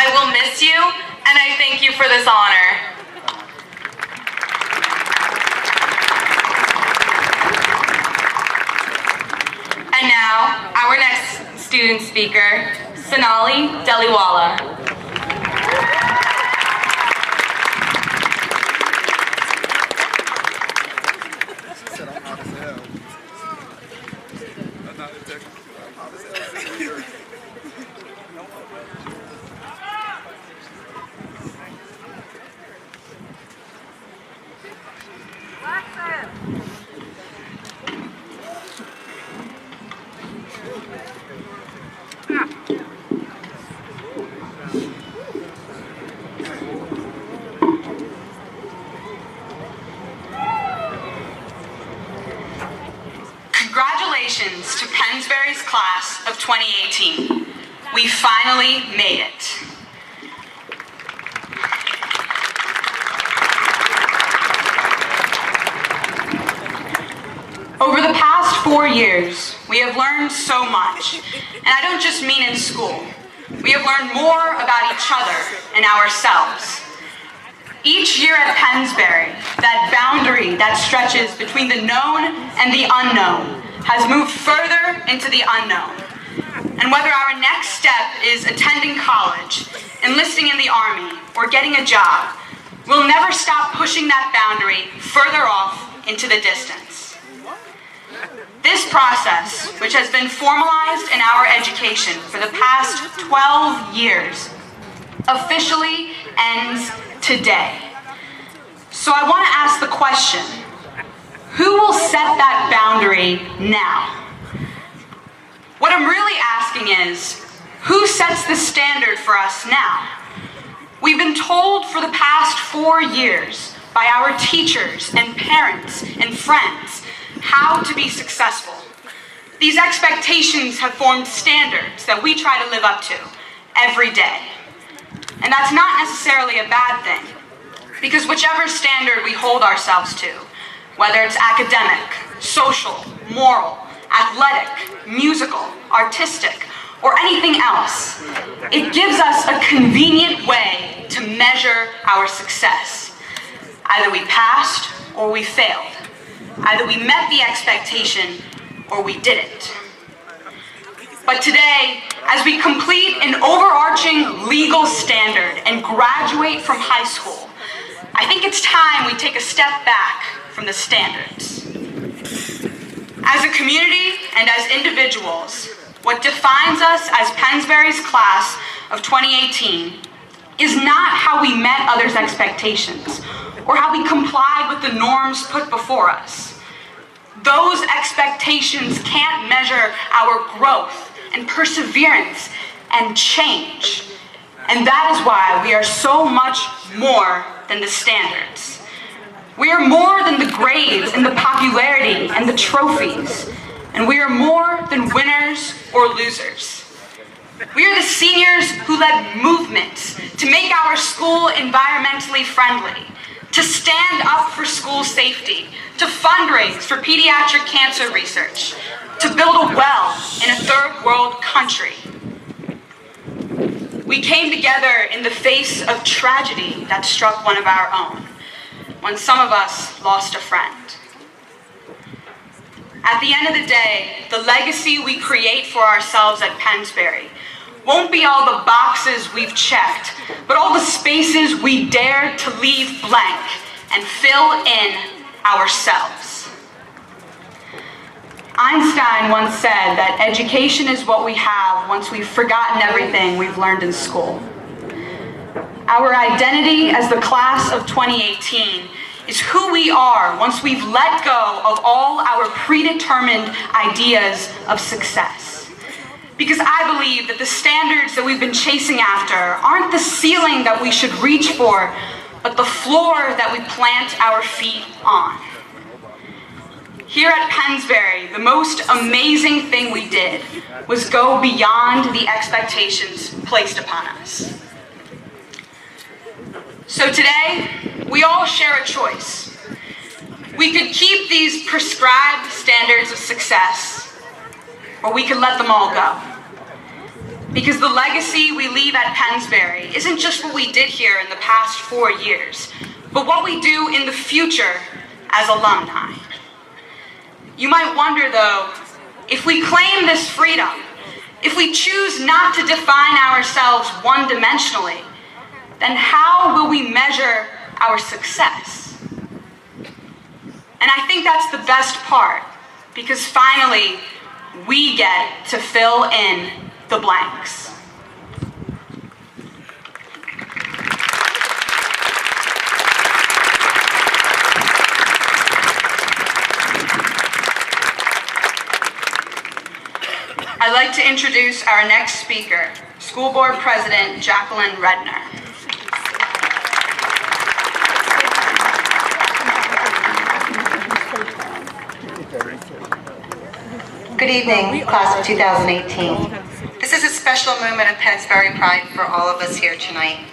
I will miss you, and I thank you for this honor. And now, our next student speaker, Sonali Deliwala. Congratulations to Pennsbury's class of 2018. We finally made it. Over the past 4 years, we have learned so much, and I don't just mean in school. We have learned more about each other and ourselves. Each year at Pennsbury, that boundary that stretches between the known and the unknown has moved further into the unknown. And whether our next step is attending college, enlisting in the Army, or getting a job, we'll never stop pushing that boundary further off into the distance. This process, which has been formalized in our education for the past 12 years, officially ends today. So I want to ask the question, who will set that boundary now? What I'm really asking is, who sets the standard for us now? We've been told for the past 4 years by our teachers and parents and friends how to be successful. These expectations have formed standards that we try to live up to every day. And that's not necessarily a bad thing, because whichever standard we hold ourselves to, whether it's academic, social, moral, athletic, musical, artistic, or anything else, it gives us a convenient way to measure our success. Either we passed or we failed. Either we met the expectation or we didn't. But today, as we complete an overarching legal standard and graduate from high school, I think it's time we take a step back from the standards. As a community and as individuals, what defines us as Pennsbury's class of 2018 is not how we met others' expectations or how we complied with the norms put before us. Those expectations can't measure our growth and perseverance and change. And that is why we are so much more than the standards. We are more than the grades and the popularity and the trophies. And we are more than winners or losers. We are the seniors who led movements to make our school environmentally friendly, to stand up for school safety, to fundraise for pediatric cancer research, to build a well in a third world country. We came together in the face of tragedy that struck one of our own, when some of us lost a friend. At the end of the day, the legacy we create for ourselves at Pennsbury won't be all the boxes we've checked, but all the spaces we dare to leave blank and fill in ourselves. Einstein once said that education is what we have once we've forgotten everything we've learned in school. Our identity as the class of 2018 is who we are once we've let go of all our predetermined ideas of success. Because I believe that the standards that we've been chasing after aren't the ceiling that we should reach for, but the floor that we plant our feet on. Here at Pennsbury, the most amazing thing we did was go beyond the expectations placed upon us. So today, we all share a choice. We could keep these prescribed standards of success, or we could let them all go. Because the legacy we leave at Pennsbury isn't just what we did here in the past 4 years, but what we do in the future as alumni. You might wonder, though, if we claim this freedom, if we choose not to define ourselves one-dimensionally, then how will we measure our success? And I think that's the best part, because finally, we get to fill in the blanks. I'd like to introduce our next speaker, School Board President Jacqueline Redner. Good evening, class of 2018. This is a special moment of Pennsbury pride for all of us here tonight.